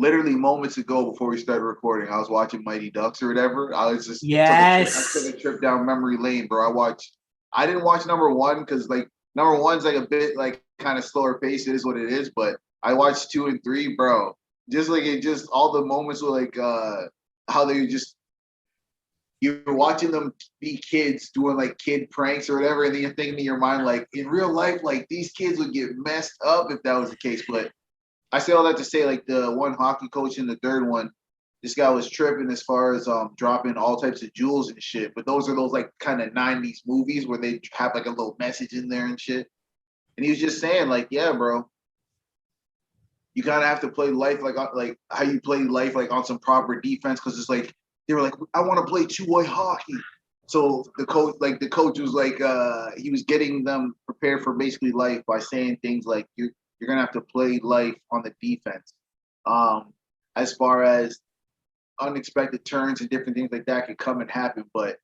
literally moments ago before we started recording, I was watching Mighty Ducks or whatever. I was just took a trip. I took Yes. a trip down memory lane, bro. I didn't watch number one because like number one's like a bit like kind of slower pace. It is what it is, but I watched two and three, bro. Just like it, just all the moments were like how they just you're watching them be kids doing like kid pranks or whatever, and then you're thinking in your mind like in real life, like these kids would get messed up if that was the case. But I say all that to say, like the one hockey coach in the third one, this guy was tripping as far as dropping all types of jewels and shit. But those are those like kind of '90s movies where they have like a little message in there and shit. And he was just saying, like, yeah, bro, you kind of have to play life like how you play life like on some proper defense because it's like they were like, I want to play two-way hockey. So the coach was like, he was getting them prepared for basically life by saying things like you're gonna have to play life on the defense. Um, as far as unexpected turns and different things like that could come and happen, but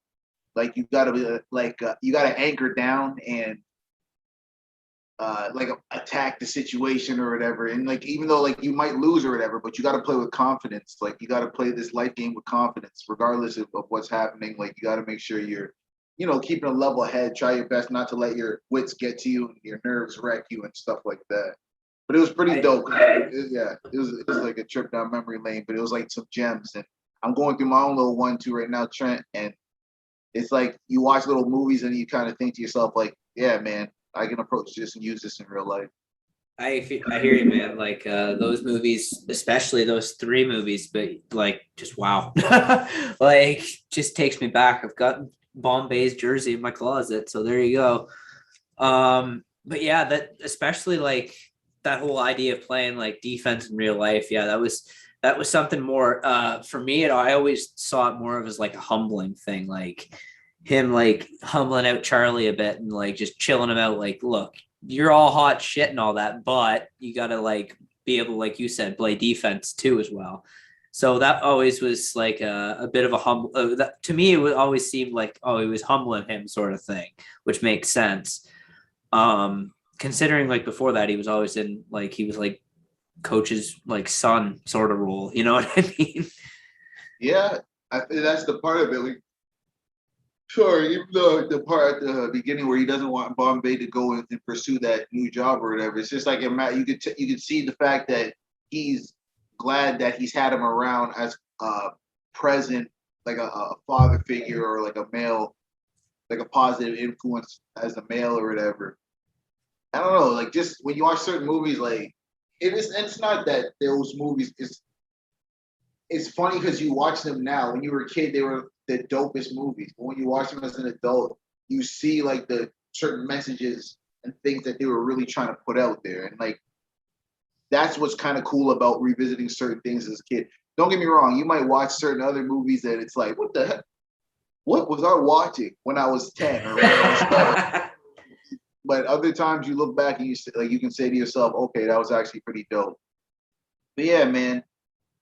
like you gotta be like you gotta anchor down and like attack the situation or whatever. And like even though like you might lose or whatever, but you got to play with confidence. Like you got to play this life game with confidence, regardless of what's happening. Like you got to make sure you're, keeping a level head. Try your best not to let your wits get to you and your nerves wreck you and stuff like that. But it was pretty I dope. It was like a trip down memory lane, but it was like some gems. And I'm going through my own little one too right now, Trent. And it's like you watch little movies and you kind of think to yourself, like, yeah, man, I can approach this and use this in real life. I hear you, man. Like those movies, especially those three movies, but like just wow, like just takes me back. I've got Bombay's jersey in my closet, so there you go. But yeah, that especially like that whole idea of playing like defense in real life. Yeah, that was something more for me. I always saw it more of as like a humbling thing, like him like humbling out Charlie a bit and like just chilling him out. Like, look, you're all hot shit and all that, but you got to like be able, like you said, play defense too as well. So that always was like a bit of a humble. That, to me, it would always seem like, oh, he was humbling him, sort of thing, which makes sense. Considering like before that, he was always in like he was like coach's like son sort of role. You know what I mean? Yeah, I think that's the part of it. Like, sure, even though the part at the beginning where he doesn't want Bombay to go and pursue that new job or whatever, it's just like you could see the fact that he's glad that he's had him around as present, like a father figure or like a male, like a positive influence as a male or whatever. I don't know, like just when you watch certain movies, like it's not that those movies it's funny because you watch them now. When you were a kid, they were the dopest movies. But when you watch them as an adult, you see like the certain messages and things that they were really trying to put out there. And like that's what's kind of cool about revisiting certain things as a kid. Don't get me wrong, you might watch certain other movies that it's like, what the heck? What was I watching when I was 10 or when I was 12? But other times you look back and you can say to yourself, okay, that was actually pretty dope. But yeah, man,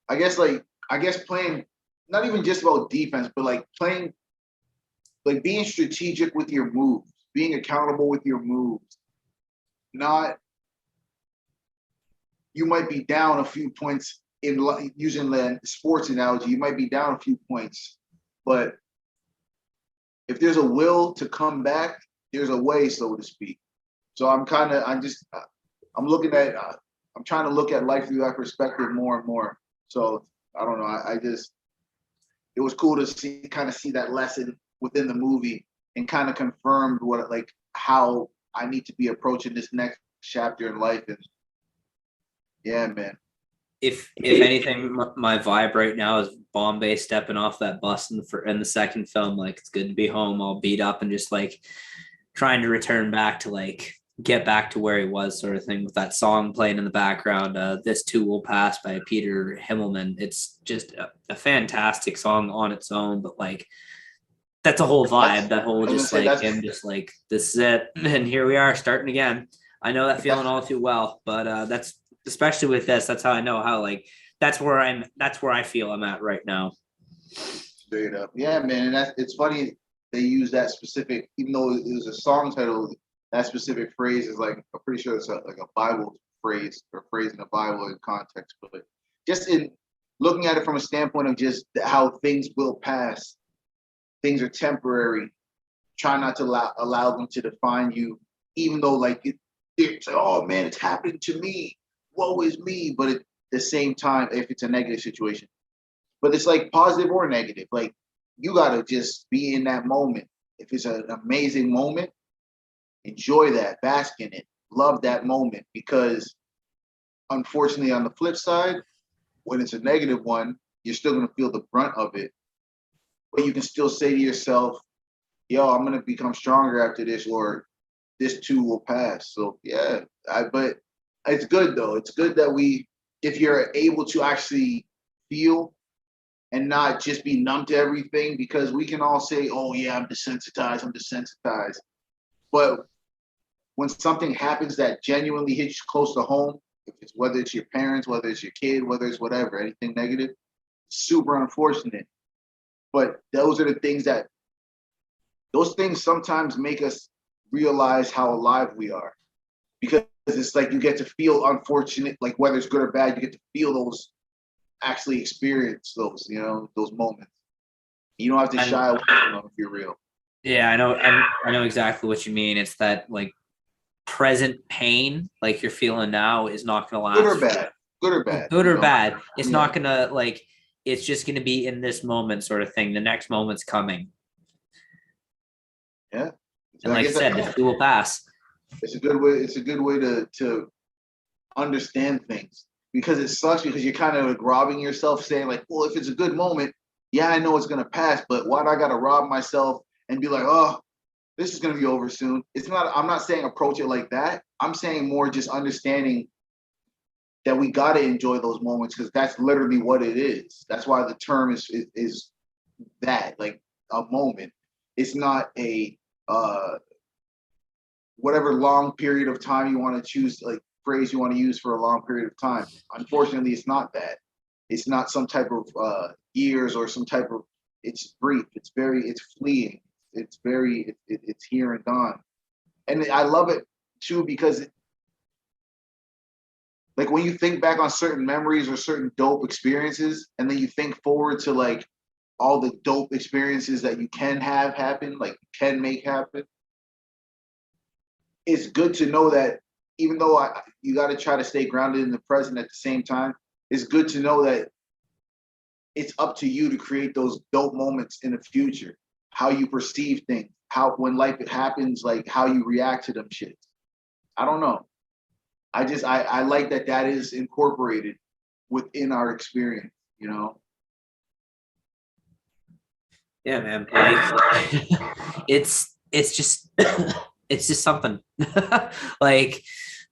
I guess playing not even just about defense, but like playing like being strategic with your moves, being accountable with your moves. Not you might be down a few points in using the sports analogy. You might be down a few points, but if there's a will to come back, there's a way, so to speak. So I'm looking at I'm trying to look at life through that perspective more and more. So I don't know. I just it was cool to see that lesson within the movie and kind of confirmed what like how I need to be approaching this next chapter in life. And yeah, man. If anything, my vibe right now is Bombay stepping off that bus in the second film. Like it's good to be home, all beat up, and just like trying to return back to like get back to where he was, sort of thing. With that song playing in the background, "This Too Will Pass" by Peter Himmelman. It's just a fantastic song on its own, but like that's a whole That's vibe. That whole I was gonna just say like him, just like this is it, and here we are starting again. I know that feeling that's all too well, but that's especially with this. That's how I know how like that's where I'm. That's where I feel I'm at right now. straight up. Yeah, man. And that's it's funny they use that specific, even though it was a song title, that specific phrase is like I'm pretty sure it's like a Bible phrase or phrase in the Bible in context. But just in looking at it from a standpoint of just how things will pass, things are temporary. Try not to allow them to define you, even though like it's like, oh man, it's happened to me. Woe is me. But at the same time, if it's a negative situation, but it's like positive or negative, like you gotta just be in that moment. If it's an amazing moment, enjoy that, bask in it, love that moment, because unfortunately, on the flip side, when it's a negative one, you're still gonna feel the brunt of it. But you can still say to yourself, yo, I'm gonna become stronger after this, or this too will pass. So yeah, but it's good though. It's good that if you're able to actually feel and not just be numb to everything, because we can all say, oh yeah, I'm desensitized. But when something happens that genuinely hits you close to home, whether it's your parents, whether it's your kid, whether it's whatever, anything negative, super unfortunate. But those things sometimes make us realize how alive we are, because it's like you get to feel unfortunate, like whether it's good or bad, you get to feel those, actually experience those, those moments. You don't have to shy away from them if you're real. Yeah, I know exactly what you mean. It's that like present pain, like you're feeling now, is not gonna last. Good or bad. Good or bad. Good or bad. It's not gonna like. It's just gonna be in this moment, sort of thing. The next moment's coming. Yeah. And like I said, this too will pass. It's a good way. It's a good way to understand things, because it sucks, because you're kind of like robbing yourself, saying like, well, if it's a good moment, yeah, I know it's gonna pass, but why do I gotta rob myself and be like, oh, this is gonna be over soon? It's not. I'm not saying approach it like that. I'm saying more just understanding that we gotta enjoy those moments, because that's literally what it is. That's why the term is that, like, a moment. It's not a whatever long period of time you want to choose, like phrase you want to use for a long period of time. Unfortunately, it's not that. It's not some type of years or some type of. It's brief. It's fleeting. It's here and gone. And I love it too, because like when you think back on certain memories or certain dope experiences, and then you think forward to like all the dope experiences that you can have happen, like can make happen. It's good to know that even though you got to try to stay grounded in the present at the same time, it's good to know that it's up to you to create those dope moments in the future. How you perceive things, when life happens, like how you react to them shits. I don't know. I like that is incorporated within our experience, Yeah, man. Like, it's just it's just something. like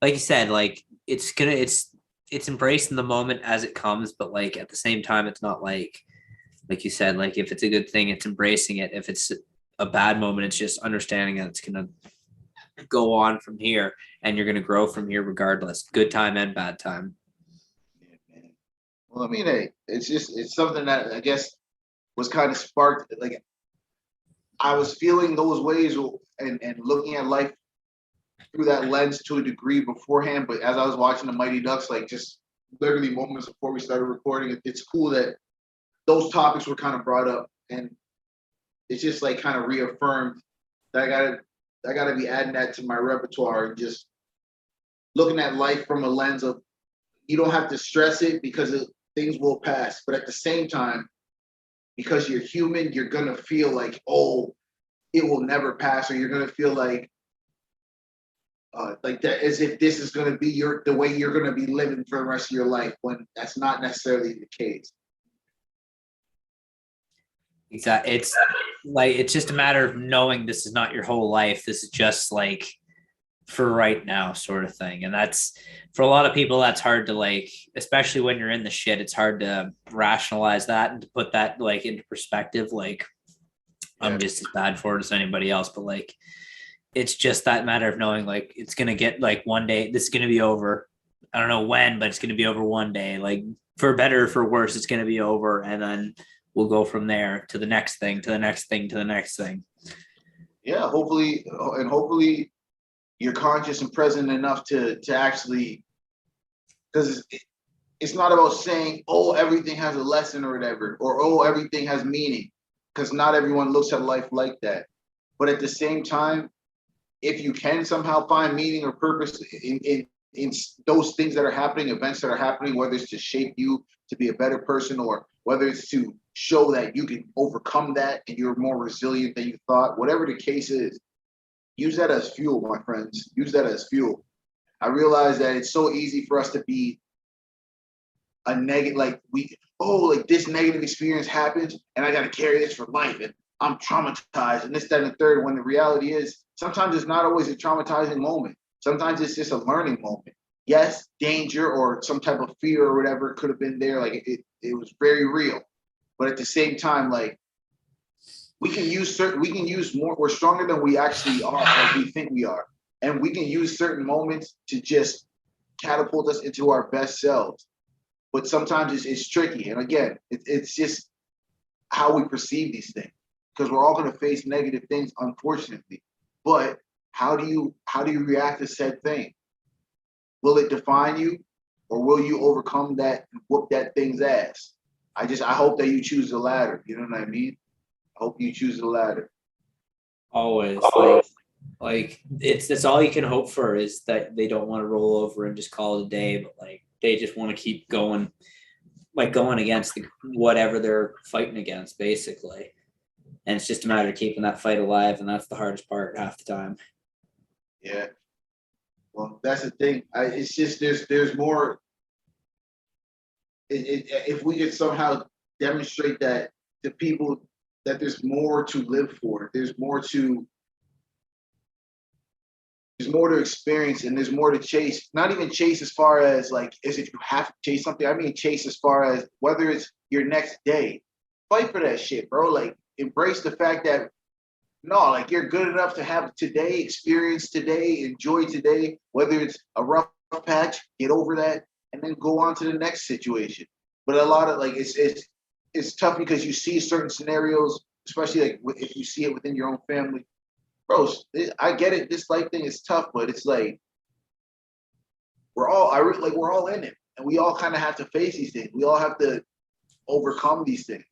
you said, like it's embracing the moment as it comes, but like at the same time, it's not like you said, like if it's a good thing, it's embracing it. If it's a bad moment, it's just understanding that it's gonna go on from here, and you're gonna grow from here regardless, good time and bad time. Yeah, man. Well, I mean, hey, it's something that I guess was kind of sparked. Like I was feeling those ways and looking at life through that lens to a degree beforehand, but as I was watching the Mighty Ducks, like just literally moments before we started recording, it's cool that those topics were kind of brought up, and it's just like kind of reaffirmed that I gotta be adding that to my repertoire, and just looking at life from a lens of, you don't have to stress it, because things will pass, but at the same time, because you're human, you're gonna feel like, oh, it will never pass, or you're gonna feel like that, as if this is gonna be the way you're gonna be living for the rest of your life, when that's not necessarily the case. Exactly. It's like, it's just a matter of knowing this is not your whole life. This is just like for right now, sort of thing. And that's, for a lot of people, that's hard to, like, especially when you're in the shit, it's hard to rationalize that and to put that like into perspective. Like, I'm just as bad for it as anybody else, but like, it's just that matter of knowing, like, it's going to get, like, one day this is going to be over. I don't know when, but it's going to be over one day, like, for better or for worse, it's going to be over. And then we'll go from there to the next thing, to the next thing, to the next thing. Yeah, hopefully you're conscious and present enough to actually, because it's not about saying, oh, everything has a lesson or whatever, or oh, everything has meaning, because not everyone looks at life like that. But at the same time, if you can somehow find meaning or purpose in those things that are happening, events that are happening, whether it's to shape you to be a better person or whether it's to show that you can overcome that and you're more resilient than you thought, whatever the case is, use that as fuel, my friends. Use that as fuel. I realize that it's so easy for us to be a negative, like like this negative experience happens and I got to carry this for life and I'm traumatized and this, that, and the third. When the reality is, sometimes it's not always a traumatizing moment. Sometimes it's just a learning moment. Yes, danger or some type of fear or whatever could have been there. Like it was very real. But at the same time, like we can use more, we're stronger than we actually are, like we think we are. And we can use certain moments to just catapult us into our best selves. But sometimes it's tricky. And again, it's just how we perceive these things. Because we're all going to face negative things, unfortunately. But how do you react to said thing? Will it define you, or will you overcome that and whoop that thing's ass? I hope that you choose the latter. You know what I mean? I hope you choose the latter. Always, like it's all you can hope for is that they don't want to roll over and just call it a day, but like they just want to keep going, like going against whatever they're fighting against, basically. And it's just a matter of keeping that fight alive, and that's the hardest part half the time. Yeah. Well, that's the thing. It's just there's more. If we could somehow demonstrate that to people that there's more to live for, there's more to experience, and there's more to chase. Not even chase as far as like as if you have to chase something. I mean chase as far as whether it's your next day. Fight for that shit, bro. Like embrace the fact that no, like you're good enough to have today, experience today, enjoy today, whether it's a rough patch, get over that, and then go on to the next situation. But a lot of like it's tough because you see certain scenarios, especially like if you see it within your own family. Bro, I get it. This life thing is tough, but it's like we're all in it, and we all kind of have to face these things. We all have to overcome these things.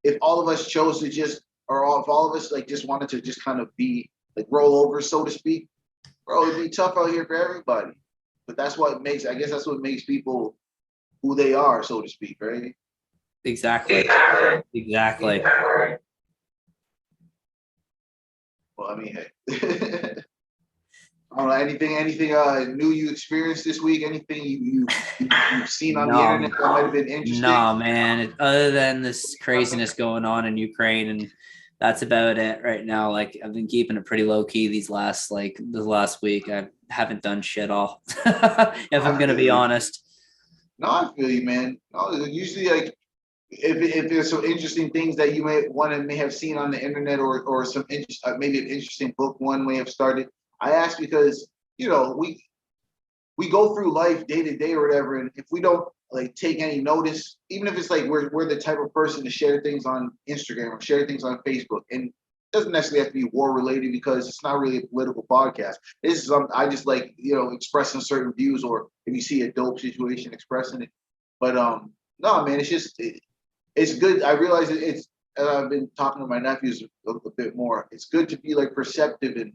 If all of us chose to just, or if all of us like just wanted to just kind of be like roll over, so to speak, bro, it'd be tough out here for everybody. But that's what makes, I guess that's what makes people who they are, so to speak, right? Exactly. Well, I mean, hey. I don't know, anything new you experienced this week? Anything you've seen on the internet that might have been interesting? No, man. Other than this craziness going on in Ukraine, and that's about it right now. Like I've been keeping it pretty low key the last week. I haven't done shit all. If I'm gonna be honest. No, I feel you, man. No, usually like if there's some interesting things that you may have seen on the internet or some maybe an interesting book one may have started. I ask because we go through life day to day or whatever, and if we don't like take any notice, even if it's like we're the type of person to share things on Instagram or share things on Facebook, and it doesn't necessarily have to be war related because it's not really a political podcast. This is I just like expressing certain views, or if you see a dope situation, expressing it. But no, man, it's just it's good. I realize it's. I've been talking to my nephews a bit more. It's good to be like perceptive and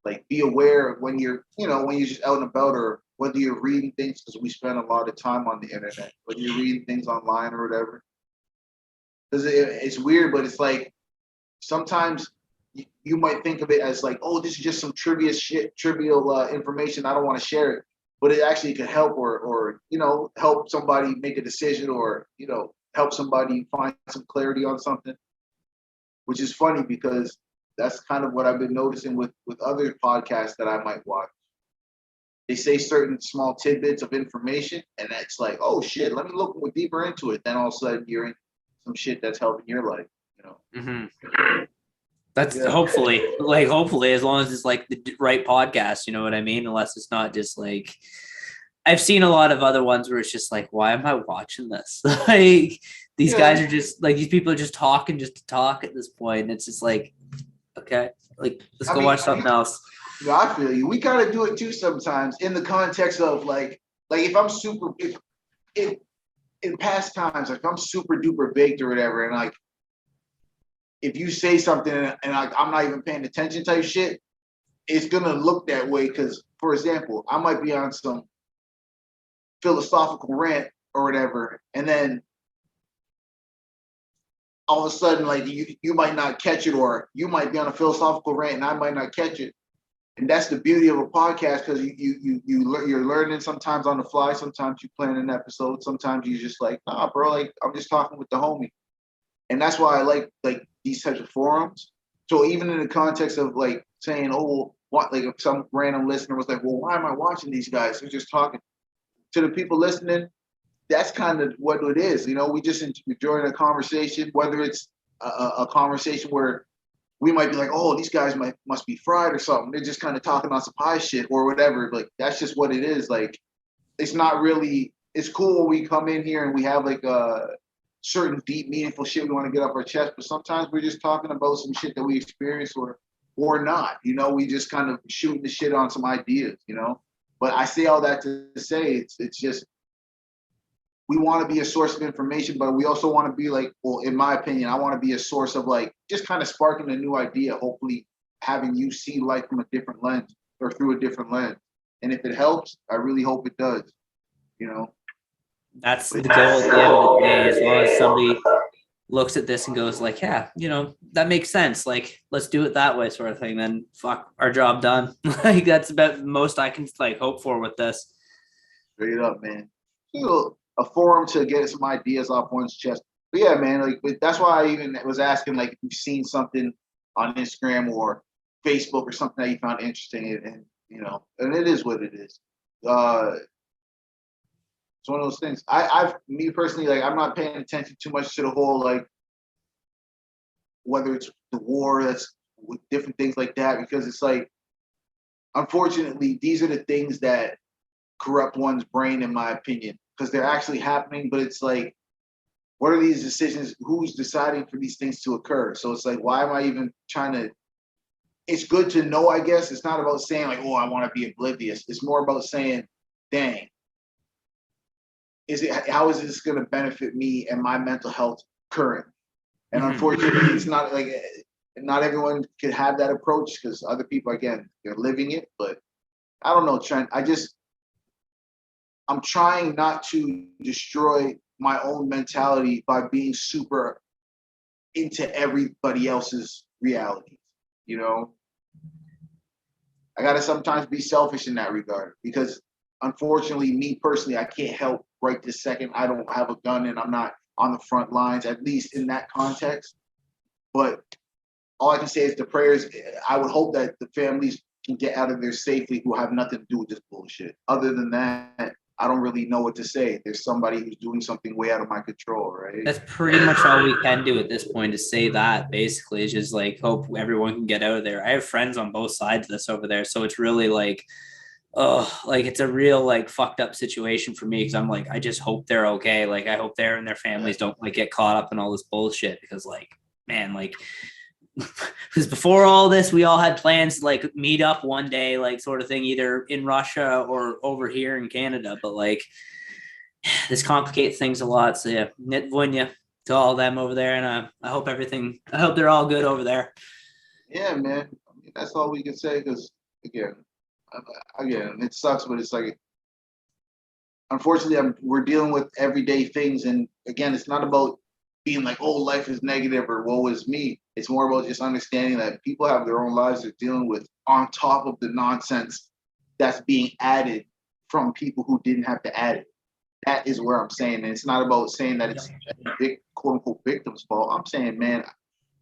like be aware of when you're just out and about, or whether you're reading things, because we spend a lot of time on the internet, whether you're reading things online or whatever. Because it's weird, but it's like sometimes you might think of it as like, oh, this is just some trivial information. I don't want to share it, but it actually could help, or help somebody make a decision, or help somebody find some clarity on something. Which is funny because that's kind of what I've been noticing with other podcasts that I might watch. They say certain small tidbits of information, and it's like, oh shit, let me look deeper into it. Then all of a sudden you're in some shit that's helping your life. Mm-hmm. That's hopefully, as long as it's like the right podcast, you know what I mean? Unless it's not just like, I've seen a lot of other ones where it's just like, why am I watching this? Like these guys are just like, these people are just talking just to talk at this point. And it's just like, okay, like let's go watch something else. I feel you. We gotta do it too sometimes in the context of like if I'm super if in past times, like I'm super duper baked or whatever, and like if you say something and like I'm not even paying attention type shit, it's gonna look that way. Because, for example, I might be on some philosophical rant or whatever, and then all of a sudden, like you might not catch it, or you might be on a philosophical rant and I might not catch it. And that's the beauty of a podcast, because you're learning sometimes on the fly. Sometimes you plan an episode. Sometimes you just like, nah, bro, like I'm just talking with the homie. And that's why I like these types of forums. So even in the context of like saying, oh, well, what, like if some random listener was like, well, why am I watching these guys? They're just talking. To the people listening, that's kind of what it is. You know, we just enjoying a conversation, whether it's a conversation where we might be like, oh, these guys must be fried or something. They're just kind of talking on some high shit or whatever. Like that's just what it is. Like it's not really. It's cool when we come in here and we have like certain deep, meaningful shit we want to get off our chest, but sometimes we're just talking about some shit that we experienced or not. You know, we just kind of shooting the shit on some ideas. You know, but I say all that to say it's just we want to be a source of information, but we also want to be like, well, in my opinion, I want to be a source of like just kind of sparking a new idea, hopefully having you see life from a different lens or through a different lens. And if it helps, I really hope it does, you know. That's the goal at the end of the day. As long as somebody looks at this and goes like, yeah, that makes sense. Like, let's do it that way, sort of thing. Then fuck, our job done. Like that's about the most I can like hope for with this. Straight up, man. A forum to get some ideas off one's chest. But yeah, man, like that's why I even was asking, like, if you've seen something on Instagram or Facebook or something that you found interesting, and and it is what it is. It's one of those things. Me personally, like, I'm not paying attention too much to the whole, like, whether it's the war that's with different things like that, because it's like, unfortunately, these are the things that corrupt one's brain, in my opinion, because they're actually happening. But it's like, what are these decisions? Who's deciding for these things to occur? So it's like, why am I even trying to? It's good to know, I guess. It's not about saying like, oh, I want to be oblivious. It's more about saying, dang, how is this going to benefit me and my mental health currently? And unfortunately, it's not like, not everyone can have that approach, because other people, again, they're living it. But I don't know, Trent. I'm trying not to destroy my own mentality by being super into everybody else's reality. You know, I got to sometimes be selfish in that regard, because unfortunately, me personally, I can't help right this second. I don't have a gun and I'm not on the front lines, at least in that context. But all I can say is the prayers. I would hope that the families can get out of there safely who have nothing to do with this bullshit. Other than that, I don't really know what to say. There's somebody who's doing something way out of my control, right? That's pretty much all we can do at this point, to say that basically is just like hope everyone can get out of there. I have friends on both sides of this over there. So it's really like, oh, like it's a real like fucked up situation for me, because I'm like, I just hope they're okay. Like I hope they and their families don't like get caught up in all this bullshit, because like, man, like because before all this, we all had plans to like meet up one day, like sort of thing, either in Russia or over here in Canada. But like this complicates things a lot. So yeah, nit vonya to all of them over there, and I hope they're all good over there. Yeah, man. I mean, that's all we can say, because again, it sucks, but it's like, unfortunately, we're dealing with everyday things, and again, it's not about being like, oh, life is negative or woe is me. It's more about just understanding that people have their own lives they're dealing with, on top of the nonsense that's being added from people who didn't have to add it. That is where I'm saying, and it's not about saying that it's a big quote unquote victim's fault. I'm saying, man,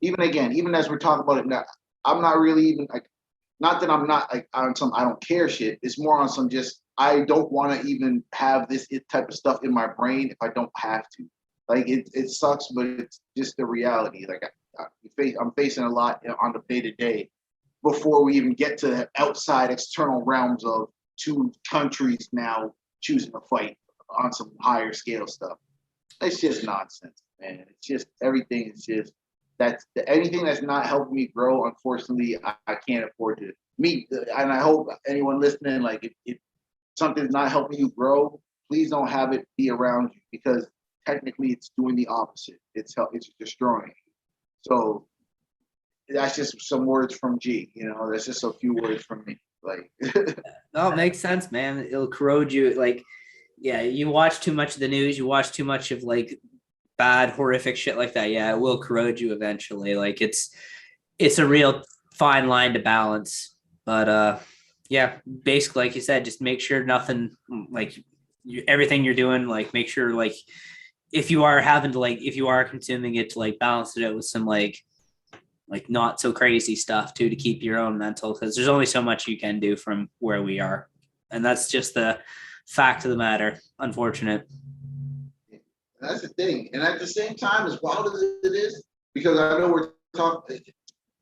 even as we're talking about it now, I'm not really even like, not that I'm not like on some I don't care shit. It's more on some just, I don't want to even have this type of stuff in my brain if I don't have to. Like it sucks, but it's just the reality. Like I'm facing a lot on the day to day before we even get to the outside external realms of two countries now choosing to fight on some higher scale stuff. It's just nonsense, man. It's just everything is just anything that's not helping me grow. Unfortunately, I can't afford to meet. And I hope anyone listening, like if something's not helping you grow, please don't have it be around you, because technically it's doing the opposite. It's destroying. So that's just some words from G. That's just a few words from me. Like, No, it makes sense, man. It'll corrode you. Like, yeah, you watch too much of the news, you watch too much of like bad, horrific shit like that. Yeah, it will corrode you eventually. Like it's a real fine line to balance. But yeah, basically, like you said, just make sure nothing like everything you're doing, like make sure like if you are having to like if you are consuming it to like balance it out with some like not so crazy stuff too to keep your own mental, because there's only so much you can do from where we are, and that's just the fact of the matter. Unfortunate. that's the thing. And at the same time, as wild as it is, because I know we're talking,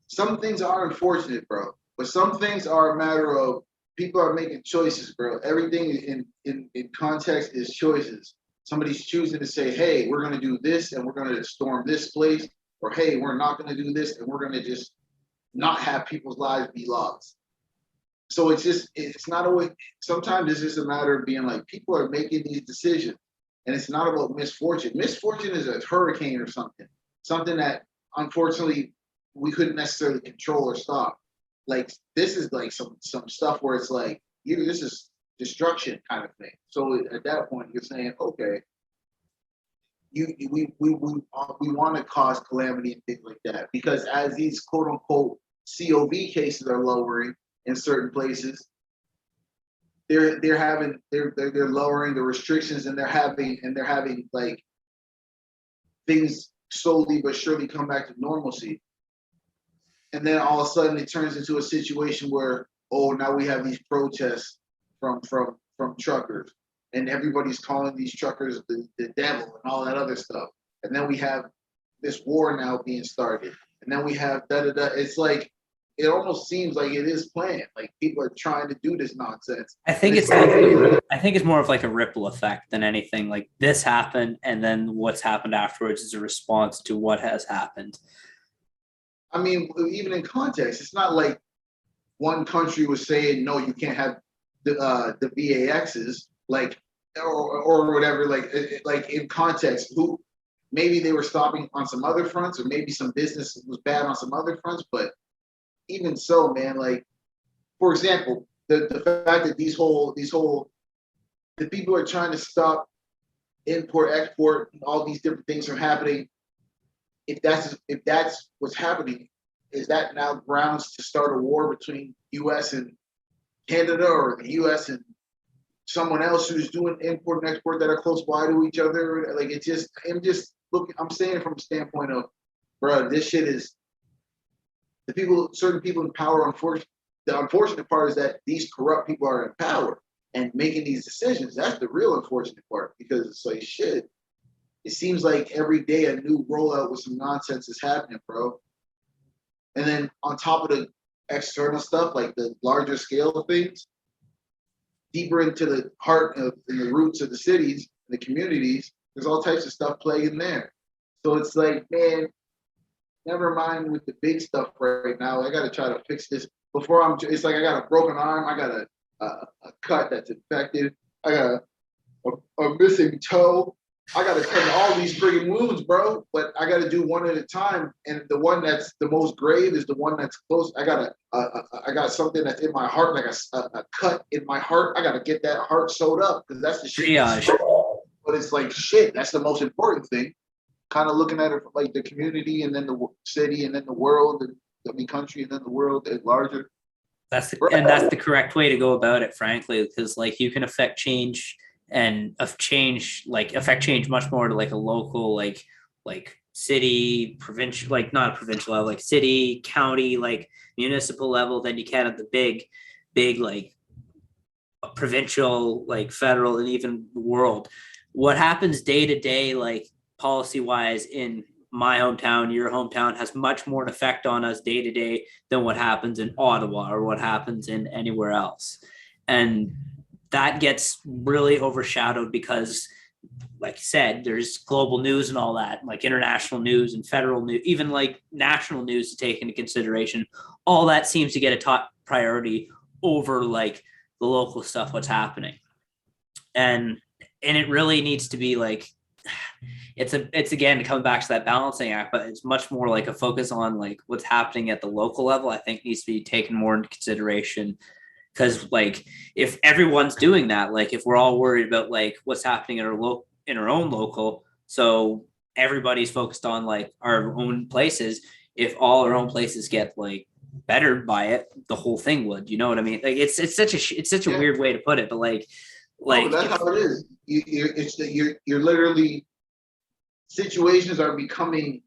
some things are unfortunate, bro. But some things are a matter of people are making choices, bro. Everything in context is choices. Somebody's choosing to say, hey, we're going to do this and we're going to storm this place. Or, hey, we're not going to do this and we're going to just not have people's lives be lost. So it's not always, sometimes it's just a matter of being like, people are making these decisions. And it's not about misfortune. Misfortune is a hurricane or something that unfortunately we couldn't necessarily control or stop. Like this is like some stuff where it's like this is destruction kind of thing. So at that point, you're saying, okay, we want to cause calamity and things like that because as these quote unquote COV cases are lowering in certain places, they're lowering the restrictions and they're having like things slowly but surely come back to normalcy. And then all of a sudden it turns into a situation where, oh, now we have these protests from truckers and everybody's calling these truckers the devil and all that other stuff. And then we have this war now being started. And then we have da-da-da. It's like, it almost seems like it is planned. Like people are trying to do this nonsense. I think it's more of like a ripple effect than anything. Like this happened, and then what's happened afterwards is a response to what has happened. I mean, even in context, it's not like one country was saying no, you can't have the VAXs, like or whatever. Like in context, who maybe they were stopping on some other fronts, or maybe some business was bad on some other fronts, but even so, man, like, for example, the fact that these the people are trying to stop import, export, and all these different things from happening. If that's what's happening, is that now grounds to start a war between US and Canada or the US and someone else who's doing import and export that are close by to each other? Like I'm saying it from a standpoint of, bro, this shit is certain people in power. The unfortunate part is that these corrupt people are in power and making these decisions. That's the real unfortunate part because it's like shit. It seems like every day a new rollout with some nonsense is happening, bro. And then on top of the external stuff, like the larger scale of things, deeper into the heart of and the roots of the cities, the communities, there's all types of stuff plaguing there. So it's like, man, never mind with the big stuff right now. I got to try to fix this before it's like I got a broken arm. I got a cut that's infected. I got a missing toe. I got to cut all these friggin' wounds, bro. But I got to do one at a time. And the one that's the most grave is the one that's close. I got something that's in my heart, like a cut in my heart. I got to get that heart sewed up because that's the shit. Triage. But it's like shit. That's the most important thing. Kind of looking at it from like the community and then the city and then the world and the country and then the world at larger. That's the correct way to go about it, frankly, because like you can affect change affect change much more to like a local, like city, provincial, like not a provincial level, like city, county, like municipal level than you can at the big like provincial, like federal, and even world. What happens day to day, like policy wise in my hometown, your hometown, has much more an effect on us day to day than what happens in Ottawa or what happens in anywhere else. And that gets really overshadowed because, like you said, there's global news and all that, like international news and federal news, even like national news to take into consideration. All that seems to get a top priority over like the local stuff, what's happening. And it really needs to be like, it's again coming back to that balancing act, but it's much more like a focus on like what's happening at the local level. I think needs to be taken more into consideration, because like if everyone's doing that, like if we're all worried about like what's happening in our own local, so everybody's focused on like our own places. If all our own places get like bettered by it, the whole thing would. You know what I mean? Like it's such a Yeah. weird way to put it, but like Oh, that's how it is. You're literally, situations are becoming,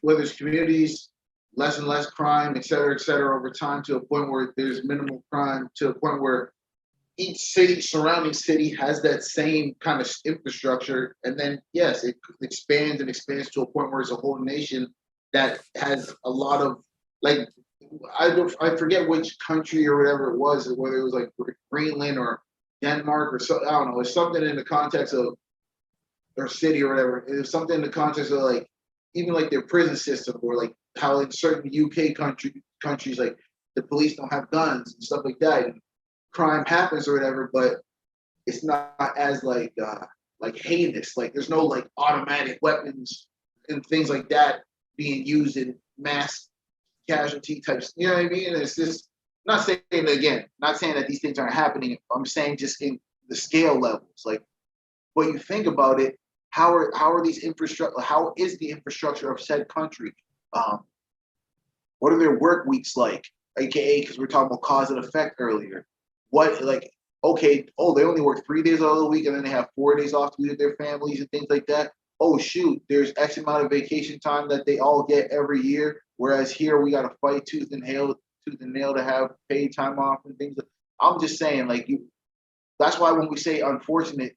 whether it's communities, less and less crime, et cetera, over time, to a point where there's minimal crime, to a point where each city, surrounding city, has that same kind of infrastructure. And then, yes, it expands and expands to a point where it's a whole nation that has a lot of, like, I forget which country or whatever it was, whether it was like Greenland or Denmark or so, I don't know. It's something in the context of their city or whatever. It was something in the context of like even like their prison system, or like how in certain UK countries, like the police don't have guns and stuff like that. And crime happens or whatever, but it's not as like heinous. Like there's no like automatic weapons and things like that being used in mass casualty types. You know what I mean? And it's just, not saying again, not saying that these things aren't happening. I'm saying just in the scale levels. Like when you think about it, how are these infrastructure? How is the infrastructure of said country? What are their work weeks like? AKA, because we're talking about cause and effect earlier. What, like, okay, oh, they only work 3 days out of the week and then they have 4 days off to be with their families and things like that. Oh shoot, there's X amount of vacation time that they all get every year. Whereas here we gotta fight tooth and nail to have paid time off and things. I'm just saying, like, that's why when we say unfortunate,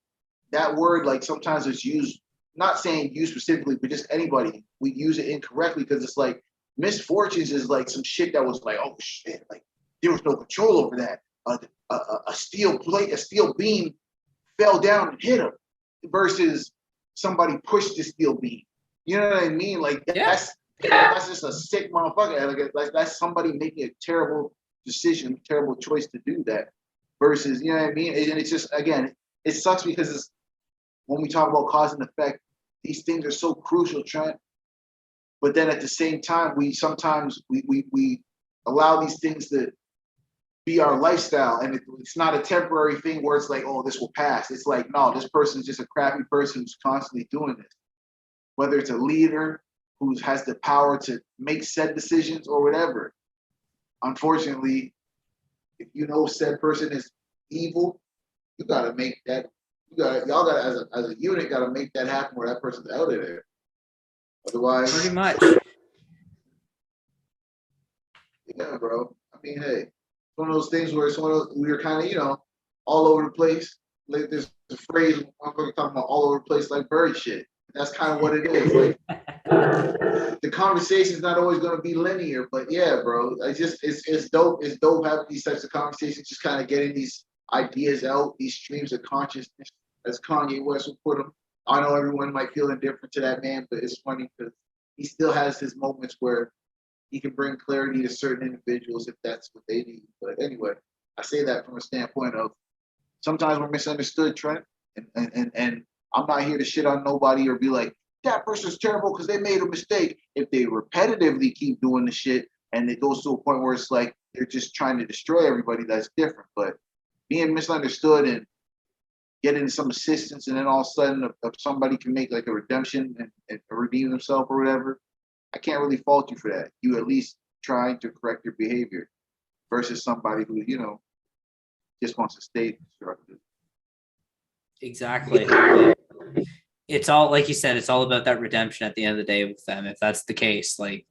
that word, like, sometimes it's used, not saying you specifically, but just anybody, we use it incorrectly, because it's like misfortunes is like some shit that was like, oh shit, like there was no control over that. A steel plate, a steel beam fell down and hit him, versus somebody pushed the steel beam. You know what I mean? Like that's just a sick motherfucker. Like that's somebody making a terrible decision, terrible choice to do that. Versus, you know what I mean? And it's just, again, it sucks because it's, when we talk about cause and effect, these things are so crucial, Trent. But then at the same time, we sometimes we allow these things to be our lifestyle, and it's not a temporary thing where it's like, oh, this will pass. It's like, no, this person's just a crappy person who's constantly doing this. Whether it's a leader who has the power to make said decisions or whatever. Unfortunately, if you know said person is evil, you gotta make that. Y'all gotta, as a unit, gotta make that happen where that person's out of there. Otherwise, pretty much. Yeah, bro. I mean, hey, it's one of those things where it's one of those, we were kind of, all over the place. Like there's a phrase I'm talking about, all over the place like bird shit. That's kind of what it is. Like the conversation is not always going to be linear, but yeah, bro, it's dope. It's dope having these types of conversations, just kind of getting these ideas out, these streams of consciousness, as Kanye West would put them. I know everyone might feel indifferent to that man, but it's funny because he still has his moments where he can bring clarity to certain individuals if that's what they need. But anyway, I say that from a standpoint of sometimes we're misunderstood, Trent, and I'm not here to shit on nobody or be like, that person's terrible because they made a mistake. If they repetitively keep doing the shit and it goes to a point where it's like they're just trying to destroy everybody, that's different. But being misunderstood and getting some assistance, and then all of a sudden if somebody can make like a redemption and redeem themselves or whatever, I can't really fault you for that. You at least trying to correct your behavior versus somebody who, just wants to stay destructive. Exactly. It's all, like you said, it's all about that redemption at the end of the day with them. If that's the case, like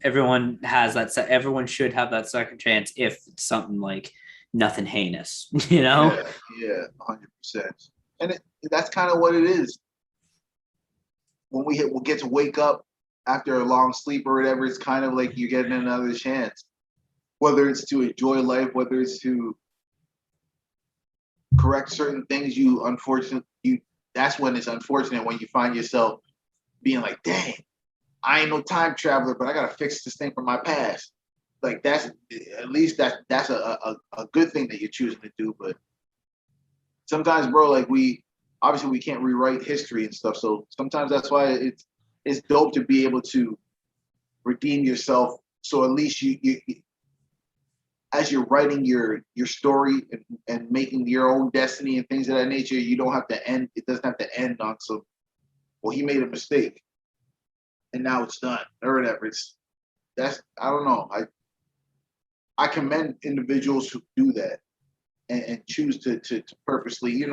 everyone has that, everyone should have that second chance if it's something like nothing heinous, Yeah, 100%. And that's kind of what it is. When we'll get to wake up after a long sleep or whatever, it's kind of like you're getting another chance. Whether it's to enjoy life, whether it's to correct certain things, that's when it's unfortunate when you find yourself being like, dang, I ain't no time traveler, but I gotta fix this thing from my past. Like that's at least that's a good thing that you're choosing to do. But sometimes, bro, like we obviously we can't rewrite history and stuff. So sometimes that's why it's dope to be able to redeem yourself. So at least you as you're writing your story and making your own destiny and things of that nature, you don't have to end. It doesn't have to end on some. Well, he made a mistake, and now it's done or whatever. That's I don't know. I commend individuals who do that and choose to purposely,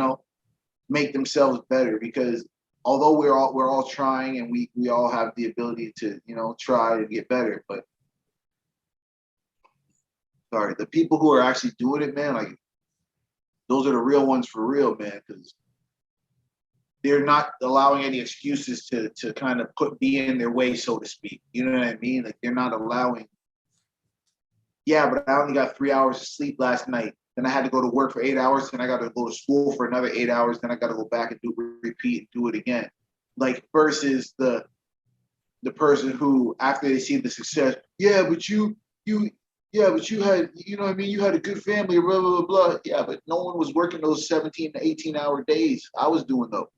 make themselves better because although we're all trying and we all have the ability to, try to get better, but sorry, the people who are actually doing it, man, like those are the real ones for real, man, because they're not allowing any excuses to kind of be in their way, so to speak. You know what I mean? Like they're not allowing, yeah, but I only got 3 hours of sleep last night. Then I had to go to work for 8 hours. Then I got to go to school for another 8 hours. Then I got to go back and repeat and do it again. Like versus the person who, after they see the success, yeah, but you had, you know what I mean? You had a good family, blah, blah, blah, blah. Yeah, but no one was working those 17 to 18-hour days. I was doing those.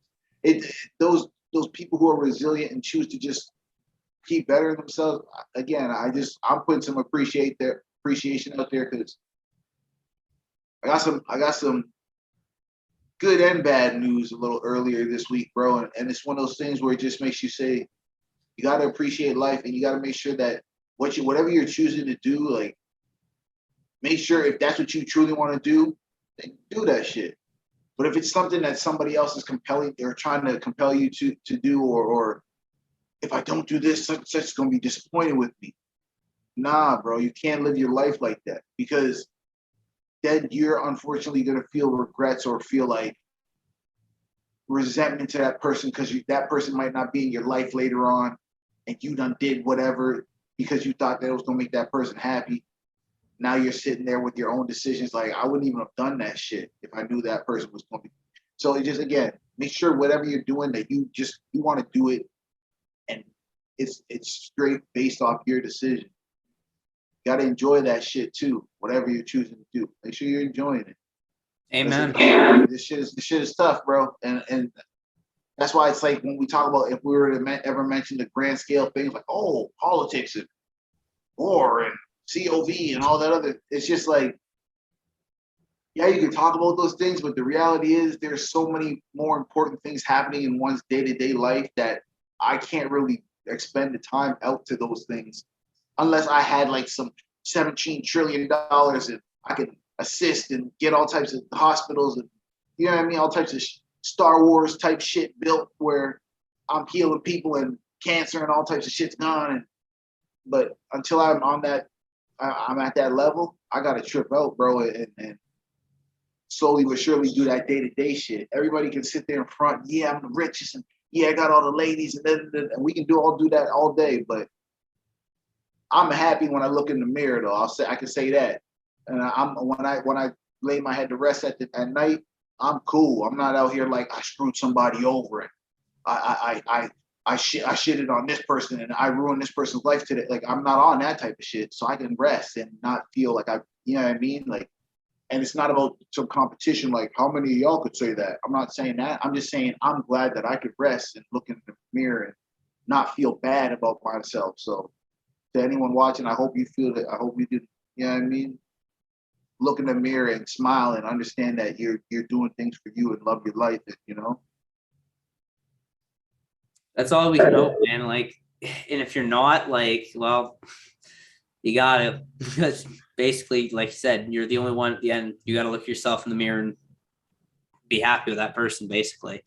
Those people who are resilient and choose to just keep bettering themselves. Again, I'm putting some appreciation out there because I got some good and bad news a little earlier this week, bro. And it's one of those things where it just makes you say, you got to appreciate life and you got to make sure that whatever you're choosing to do, like, make sure if that's what you truly want to do, then do that shit. But if it's something that somebody else is compelling or trying to compel you to do, or if I don't do this, such is going to be disappointed with me. Nah, bro, you can't live your life like that because then you're unfortunately going to feel regrets or feel like resentment to that person because that person might not be in your life later on and you done did whatever because you thought that it was going to make that person happy. Now you're sitting there with your own decisions like, I wouldn't even have done that shit if I knew that person was going to be. So it just, again, make sure whatever you're doing that you want to do it and it's straight based off your decision. You got to enjoy that shit too, whatever you're choosing to do. Make sure you're enjoying it. Amen. This shit is tough, bro. And that's why it's like when we talk about if we were to ever mention the grand scale things like, oh, politics and war and COV and all that other, it's just like, yeah, you can talk about those things, but the reality is there's so many more important things happening in one's day-to-day life that I can't really expend the time out to those things unless I had like some $17 trillion and I could assist and get all types of hospitals and, you know what I mean, all types of Star Wars type shit built where I'm healing people and cancer and all types of shit's gone. But until I'm on that, I'm at that level, I got to trip out, bro, and slowly but surely do that day-to-day shit. Everybody can sit there in front, yeah, I'm the richest, and yeah, I got all the ladies, and we can do that all day, but I'm happy when I look in the mirror, though. I can say that. And when I lay my head to rest at night, I'm cool. I'm not out here like I screwed somebody over and I shitted on this person and I ruined this person's life today. Like I'm not on that type of shit, so I can rest and not feel like you know what I mean? Like, and it's not about some competition. Like how many of y'all could say that? I'm not saying that. I'm just saying I'm glad that I could rest and look in the mirror and not feel bad about myself. So to anyone watching, I hope you feel that. I hope you did. You know what I mean? Look in the mirror and smile and understand that you're doing things for you and love your life. That's all we can hope, man. Like, and if you're not, like, well, you gotta, because basically, like you said, you're the only one at the end. You gotta look yourself in the mirror and be happy with that person, basically.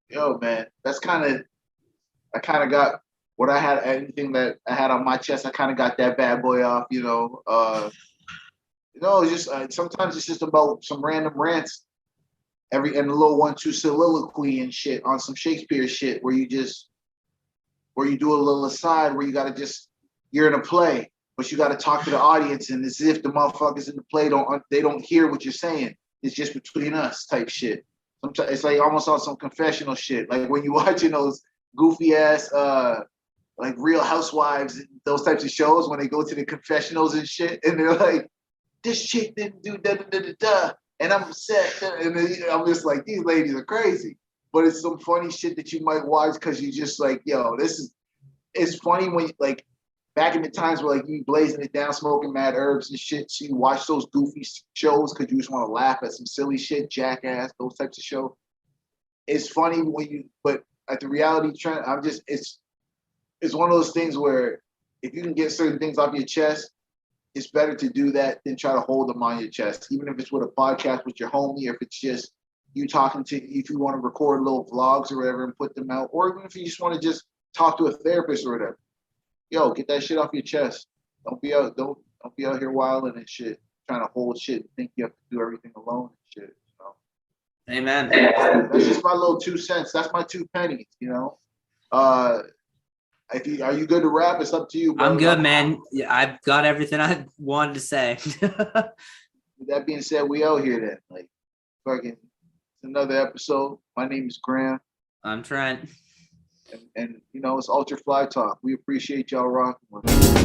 Yo, man, I kind of got what I had, anything that I had on my chest. I kind of got that bad boy off, it's just sometimes it's just about some random rants, and a little 1-2 soliloquy and shit on some Shakespeare shit where you do a little aside where you're in a play, but you got to talk to the audience, and it's as if the motherfuckers in the play don't hear what you're saying. It's just between us type shit. Sometimes it's like almost on some confessional shit, like when you watching those goofy ass like Real Housewives, those types of shows when they go to the confessionals and shit, and they're like, this chick didn't do da da da da da, And I'm set, and then I'm just like, these ladies are crazy. But it's some funny shit that you might watch because you just like, yo, it's funny when like back in the times where like you blazing it down, smoking mad herbs and shit. So you watch those goofy shows because you just want to laugh at some silly shit, Jackass, those types of shows. It's funny when but at the reality trend, it's one of those things where if you can get certain things off your chest, it's better to do that than try to hold them on your chest, even if it's with a podcast with your homie, or if it's just you talking to, if you want to record little vlogs or whatever and put them out, or even if you just want to just talk to a therapist or whatever. Yo, get that shit off your chest. Don't be out here wilding and shit, trying to hold shit and think you have to do everything alone and shit. Amen. That's just my little 2 cents. That's my 2 pennies, Are you good to rap? It's up to you, bro. I'm good, man. Yeah, I've got everything I wanted to say. With that being said, we out here then. Like, fucking, it's another episode. My name is Graham. I'm Trent. And it's Ultra Fly Talk. We appreciate y'all rocking with us.